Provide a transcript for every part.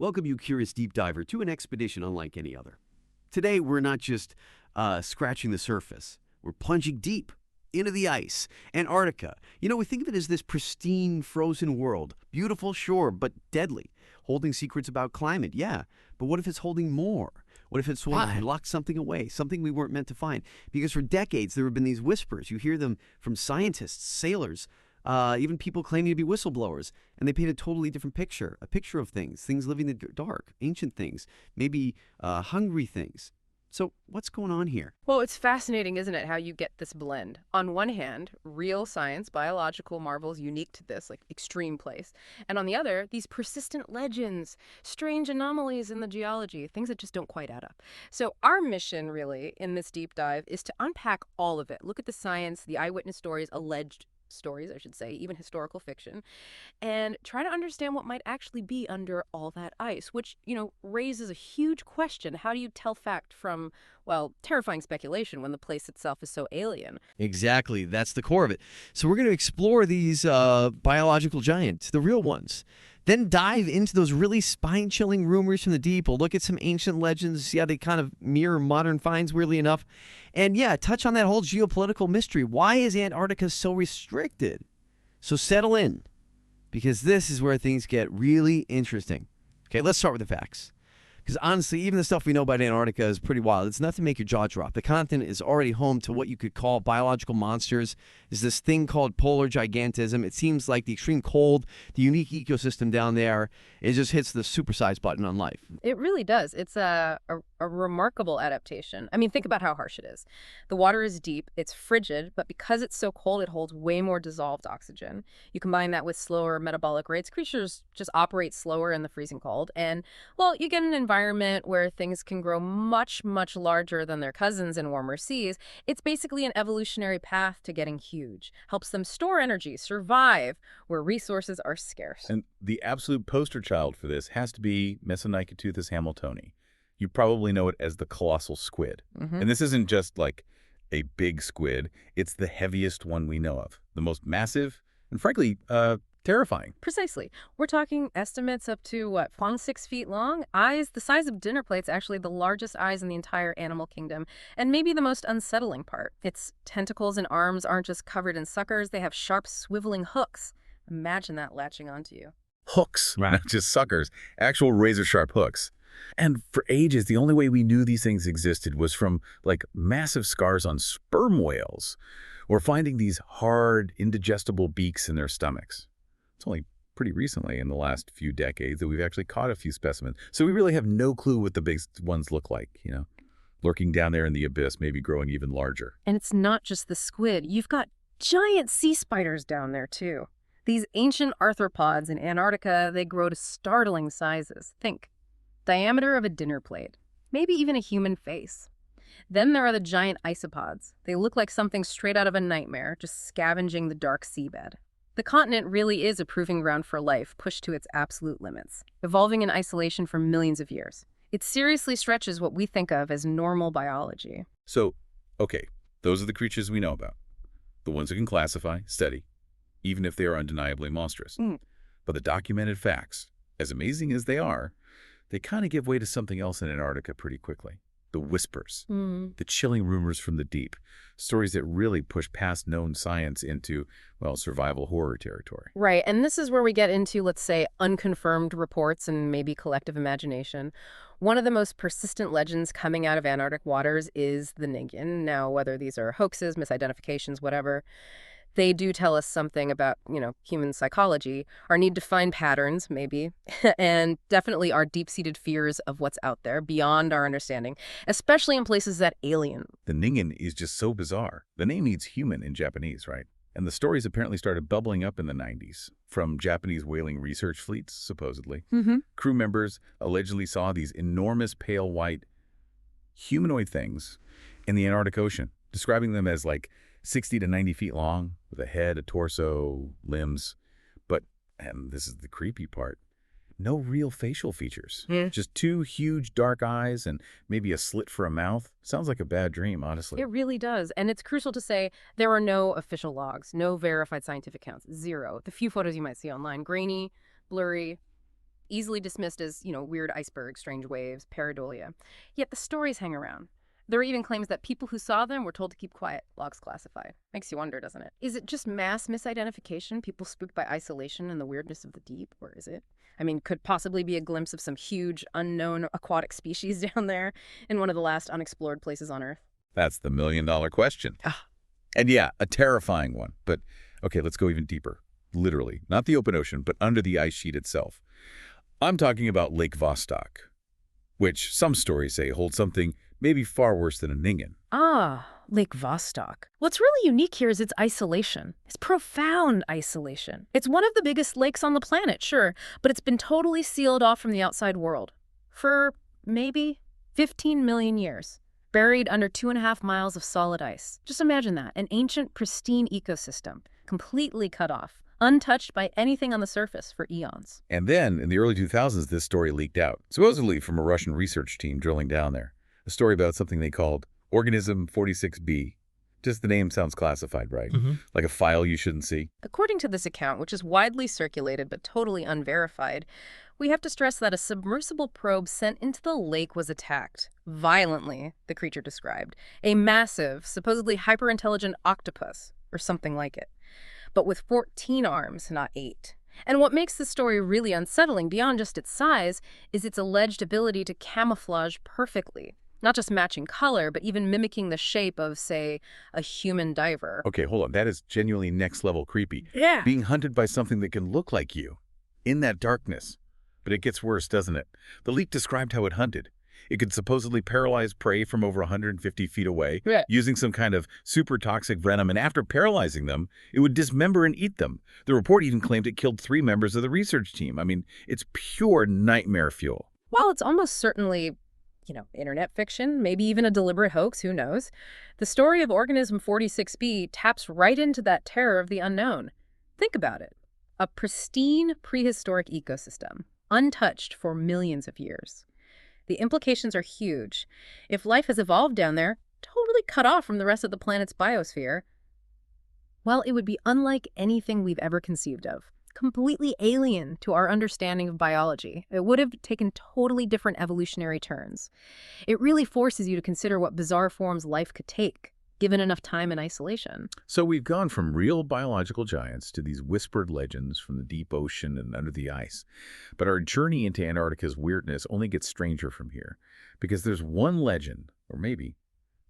Welcome, you curious deep diver, to an expedition unlike any other. Today, we're not just scratching the surface. We're plunging deep into the ice. Antarctica. We think of it as this pristine, frozen world. Beautiful, sure, but deadly. Holding secrets about climate, yeah. But what if it's holding more? What if it's locked something away, something we weren't meant to find? Because for decades, there have been these whispers. You hear them from scientists, sailors, even people claiming to be whistleblowers, and they paint a totally different picture, a picture of things living in the dark, ancient things, maybe hungry things. So what's going on here? Well, it's fascinating, isn't it, how you get this blend? On one hand, real science, biological marvels unique to this, like extreme place. And on the other, these persistent legends, strange anomalies in the geology, things that just don't quite add up. So our mission, really, in this deep dive is to unpack all of it. Look at the science, the eyewitness stories, alleged stories, I should say, even historical fiction, and try to understand what might actually be under all that ice, which, raises a huge question. How do you tell fact from, well, terrifying speculation when the place itself is so alien? Exactly. That's the core of it. So we're going to explore these biological giants, the real ones. Then dive into those really spine-chilling rumors from the deep. We'll look at some ancient legends, see how they kind of mirror modern finds, weirdly enough. And yeah, touch on that whole geopolitical mystery. Why is Antarctica so restricted? So settle in, because this is where things get really interesting. Okay, let's start with the facts. Because honestly, even the stuff we know about Antarctica is pretty wild. It's enough to make your jaw drop. The continent is already home to what you could call biological monsters. There's this thing called polar gigantism. It seems like the extreme cold, the unique ecosystem down there, it just hits the supersize button on life. It really does. It's a remarkable adaptation. I mean, think about how harsh it is. The water is deep, it's frigid, but because it's so cold, it holds way more dissolved oxygen. You combine that with slower metabolic rates. Creatures just operate slower in the freezing cold. And, well, you get an environment where things can grow much, much larger than their cousins in warmer seas. It's basically an evolutionary path to getting huge. Helps them store energy, survive, where resources are scarce. And the absolute poster child for this has to be 𝕄𝕠𝕟𝕤𝕤𝕤 𝕄𝕠𝕟. You probably know it as the colossal squid. And this isn't just like a big squid. It's the heaviest one we know of. The most massive and, frankly, terrifying. Precisely. We're talking estimates up to, 6 feet long? Eyes the size of dinner plates, actually the largest eyes in the entire animal kingdom. And maybe the most unsettling part. Its tentacles and arms aren't just covered in suckers. They have sharp, swiveling hooks. Imagine that latching onto you. Hooks, not just suckers. Actual razor-sharp hooks. And for ages, the only way we knew these things existed was from, massive scars on sperm whales or finding these hard, indigestible beaks in their stomachs. It's only pretty recently, in the last few decades, that we've actually caught a few specimens. So we really have no clue what the big ones look like, lurking down there in the abyss, maybe growing even larger. And it's not just the squid. You've got giant sea spiders down there, too. These ancient arthropods in Antarctica, they grow to startling sizes. Think. Diameter of a dinner plate, maybe even a human face. Then there are the giant isopods. They look like something straight out of a nightmare, just scavenging the dark seabed. The continent really is a proving ground for life, pushed to its absolute limits, evolving in isolation for millions of years. It seriously stretches what we think of as normal biology. So, okay, those are the creatures we know about. The ones that can classify, study, even if they are undeniably monstrous. But the documented facts, as amazing as they are, they kind of give way to something else in Antarctica pretty quickly. The whispers, the chilling rumors from the deep, stories that really push past known science into, survival horror territory. Right, and this is where we get into, let's say, unconfirmed reports and maybe collective imagination. One of the most persistent legends coming out of Antarctic waters is the 𝕟𝕟. Now, whether these are hoaxes, misidentifications, whatever, they do tell us something about, human psychology, our need to find patterns, maybe, and definitely our deep-seated fears of what's out there beyond our understanding, especially in places that alien. The 𝕟𝕟 is just so bizarre. The name means human in Japanese, right? And the stories apparently started bubbling up in the 90s from Japanese whaling research fleets, supposedly. Crew members allegedly saw these enormous pale white humanoid things in the Antarctic Ocean, describing them as 60 to 90 feet long, with a head, a torso, limbs. But, and this is the creepy part, no real facial features. Just two huge dark eyes and maybe a slit for a mouth. Sounds like a bad dream, honestly. It really does. And it's crucial to say there are no official logs, no verified scientific counts, zero. The few photos you might see online, grainy, blurry, easily dismissed as, weird icebergs, strange waves, pareidolia. Yet the stories hang around. There are even claims that people who saw them were told to keep quiet, logs classified. Makes you wonder, doesn't it? Is it just mass misidentification, people spooked by isolation and the weirdness of the deep, or is it? Could possibly be a glimpse of some huge, unknown aquatic species down there in one of the last unexplored places on Earth? That's the million-dollar question. Ah. And yeah, a terrifying one. But okay, let's go even deeper. Literally, not the open ocean, but under the ice sheet itself. I'm talking about Lake Vostok, which some stories say holds something maybe far worse than a ningen. Ah, Lake Vostok. What's really unique here is its isolation. It's profound isolation. It's one of the biggest lakes on the planet, sure, but it's been totally sealed off from the outside world for maybe 15 million years, buried under 2.5 miles of solid ice. Just imagine that, an ancient, pristine ecosystem, completely cut off, untouched by anything on the surface for eons. And then, in the early 2000s, this story leaked out, supposedly from a Russian research team drilling down there. A story about something they called organism 46b. Just the name sounds classified, right? Like a file you shouldn't see. According to this account, which is widely circulated but totally unverified, we have to stress that a submersible probe sent into the lake was attacked. Violently, the creature described. A massive, supposedly hyper-intelligent octopus, or something like it. But with 14 arms, not 8. And what makes the story really unsettling, beyond just its size, is its alleged ability to camouflage perfectly. Not just matching color, but even mimicking the shape of, say, a human diver. Okay, hold on. That is genuinely next-level creepy. Yeah. Being hunted by something that can look like you in that darkness. But it gets worse, doesn't it? The leak described how it hunted. It could supposedly paralyze prey from over 150 feet away, using some kind of super toxic venom, and after paralyzing them, it would dismember and eat them. The report even claimed it killed 3 members of the research team. It's pure nightmare fuel. While it's almost certainly, internet fiction, maybe even a deliberate hoax, who knows, the story of organism 46b taps right into that terror of the unknown. Think about it. A pristine prehistoric ecosystem, untouched for millions of years. The implications are huge. If life has evolved down there, totally cut off from the rest of the planet's biosphere, well, it would be unlike anything we've ever conceived of. Completely alien to our understanding of biology. It would have taken totally different evolutionary turns. It really forces you to consider what bizarre forms life could take, given enough time and isolation. So we've gone from real biological giants to these whispered legends from the deep ocean and under the ice. But our journey into Antarctica's weirdness only gets stranger from here, because there's one legend, or maybe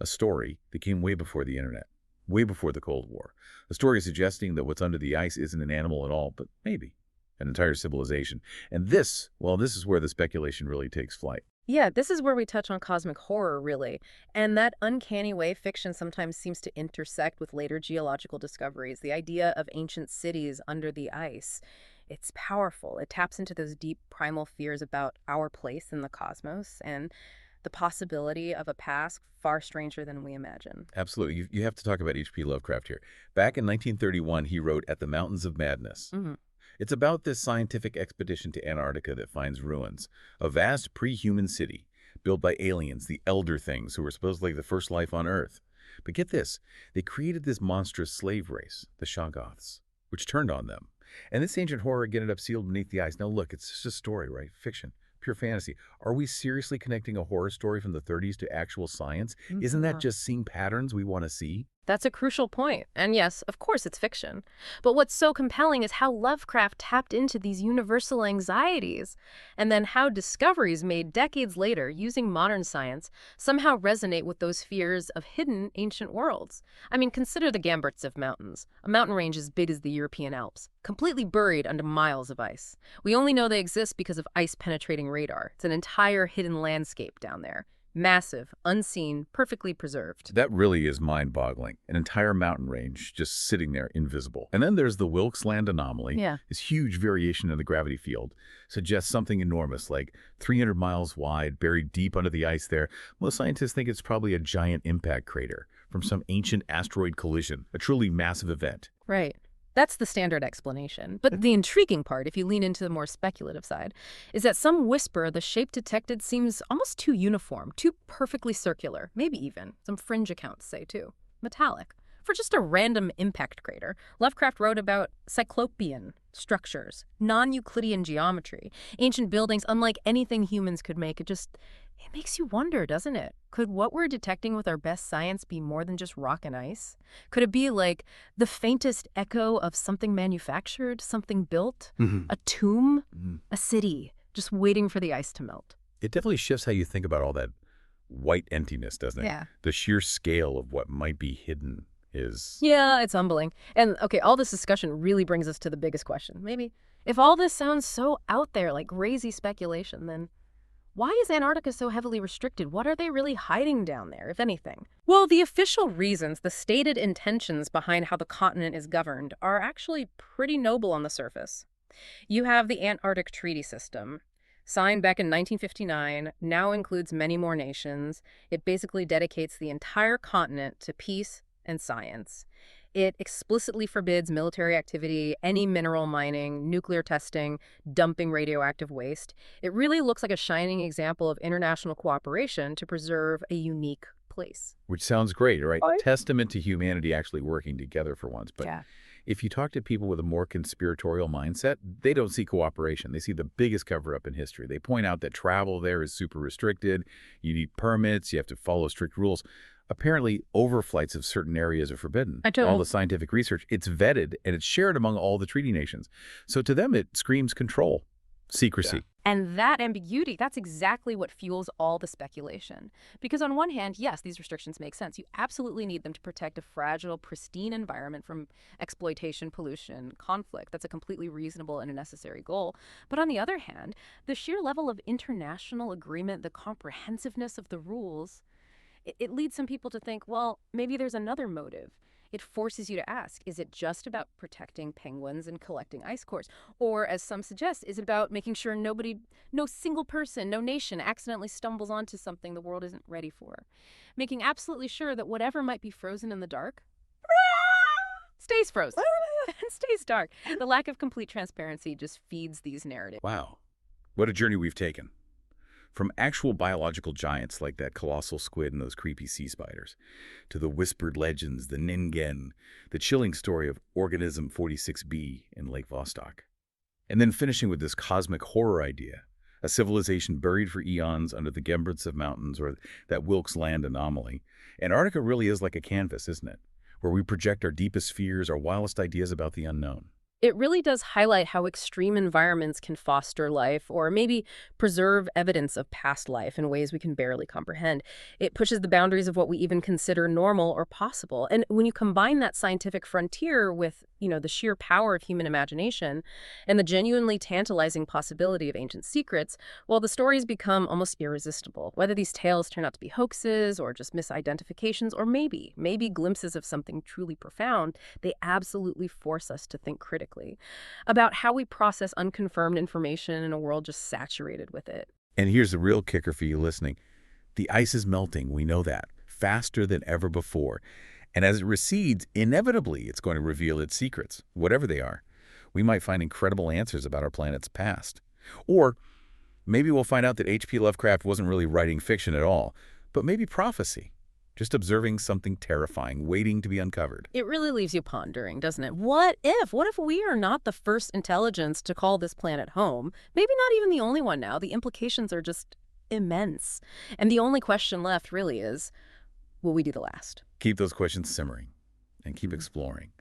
a story, that came way before the internet, way before the Cold War. A story suggesting that what's under the ice isn't an animal at all, but maybe an entire civilization. And this is where the speculation really takes flight. Yeah, this is where we touch on cosmic horror, really. And that uncanny way fiction sometimes seems to intersect with later geological discoveries. The idea of ancient cities under the ice. It's powerful. It taps into those deep primal fears about our place in the cosmos and the possibility of a past far stranger than we imagine. Absolutely. You have to talk about H.P. Lovecraft here. Back in 1931, he wrote At the Mountains of Madness. It's about this scientific expedition to Antarctica that finds ruins, a vast pre-human city built by aliens, the elder things, who were supposedly the first life on Earth. But get this, they created this monstrous slave race, the Shoggoths, which turned on them. And this ancient horror ended up sealed beneath the ice. Now look, it's just a story, right? Fiction, pure fantasy. Are we seriously connecting a horror story from the 30s to actual science? Isn't that just seeing patterns we want to see? That's a crucial point. And yes, of course it's fiction. But what's so compelling is how Lovecraft tapped into these universal anxieties, and then how discoveries made decades later using modern science somehow resonate with those fears of hidden ancient worlds. Consider the Gamburtsev Mountains, a mountain range as big as the European Alps, completely buried under miles of ice. We only know they exist because of ice-penetrating radar. It's an entire hidden landscape down there. Massive, unseen, perfectly preserved. That really is mind-boggling. An entire mountain range just sitting there invisible. And then there's the Wilkes Land anomaly. Yeah. This huge variation in the gravity field suggests something enormous, like 300 miles wide, buried deep under the ice there. Most scientists think it's probably a giant impact crater from some ancient asteroid collision, a truly massive event. Right. That's the standard explanation. But the intriguing part, if you lean into the more speculative side, is that some whisper the shape detected seems almost too uniform, too perfectly circular, maybe even, some fringe accounts say too, metallic, for just a random impact crater. Lovecraft wrote about cyclopean structures, non-Euclidean geometry, ancient buildings unlike anything humans could make. It makes you wonder, doesn't it? Could what we're detecting with our best science be more than just rock and ice? Could it be like the faintest echo of something manufactured, something built, a tomb, a city, just waiting for the ice to melt? It definitely shifts how you think about all that white emptiness, doesn't it? Yeah. The sheer scale of what might be hidden is... Yeah, it's humbling. And, okay, all this discussion really brings us to the biggest question. Maybe, if all this sounds so out there, like crazy speculation, then why is Antarctica so heavily restricted? What are they really hiding down there, if anything? Well, the official reasons, the stated intentions behind how the continent is governed are actually pretty noble on the surface. You have the Antarctic Treaty System, signed back in 1959, now includes many more nations. It basically dedicates the entire continent to peace and science. It explicitly forbids military activity, any mineral mining, nuclear testing, dumping radioactive waste. It really looks like a shining example of international cooperation to preserve a unique place. Which sounds great, right? Right. Testament to humanity actually working together for once. But Yeah. if you talk to people with a more conspiratorial mindset, they don't see cooperation. They see the biggest cover-up in history. They point out that travel there is super restricted. You need permits. You have to follow strict rules. Apparently, overflights of certain areas are forbidden. All the scientific research, it's vetted, and it's shared among all the treaty nations. So to them, it screams control, secrecy. Yeah. And that ambiguity, that's exactly what fuels all the speculation. Because on one hand, yes, these restrictions make sense. You absolutely need them to protect a fragile, pristine environment from exploitation, pollution, conflict. That's a completely reasonable and a necessary goal. But on the other hand, the sheer level of international agreement, the comprehensiveness of the rules, it leads some people to think, well, maybe there's another motive. It forces you to ask, is it just about protecting penguins and collecting ice cores? Or, as some suggest, is it about making sure no single person, no nation accidentally stumbles onto something the world isn't ready for? Making absolutely sure that whatever might be frozen in the dark stays frozen and stays dark. The lack of complete transparency just feeds these narratives. Wow. What a journey we've taken. From actual biological giants like that colossal squid and those creepy sea spiders, to the whispered legends, the Ningen, the chilling story of organism 46b in Lake Vostok. And then finishing with this cosmic horror idea, a civilization buried for eons under the 𝕸𝕟𝕒 Mountains or that Wilkes Land anomaly. Antarctica really is like a canvas, isn't it? Where we project our deepest fears, our wildest ideas about the unknown. It really does highlight how extreme environments can foster life or maybe preserve evidence of past life in ways we can barely comprehend. It pushes the boundaries of what we even consider normal or possible. And when you combine that scientific frontier with, the sheer power of human imagination and the genuinely tantalizing possibility of ancient secrets, well, the stories become almost irresistible. Whether these tales turn out to be hoaxes or just misidentifications or maybe glimpses of something truly profound, they absolutely force us to think critically about how we process unconfirmed information in a world just saturated with it. And here's the real kicker for you listening. The ice is melting, we know that, faster than ever before. And as it recedes, inevitably it's going to reveal its secrets, whatever they are. We might find incredible answers about our planet's past. Or maybe we'll find out that H.P. Lovecraft wasn't really writing fiction at all, but maybe prophecy. Just observing something terrifying, waiting to be uncovered. It really leaves you pondering, doesn't it? What if we are not the first intelligence to call this planet home? Maybe not even the only one now. The implications are just immense. And the only question left really is, will we do the last? Keep those questions simmering and keep exploring.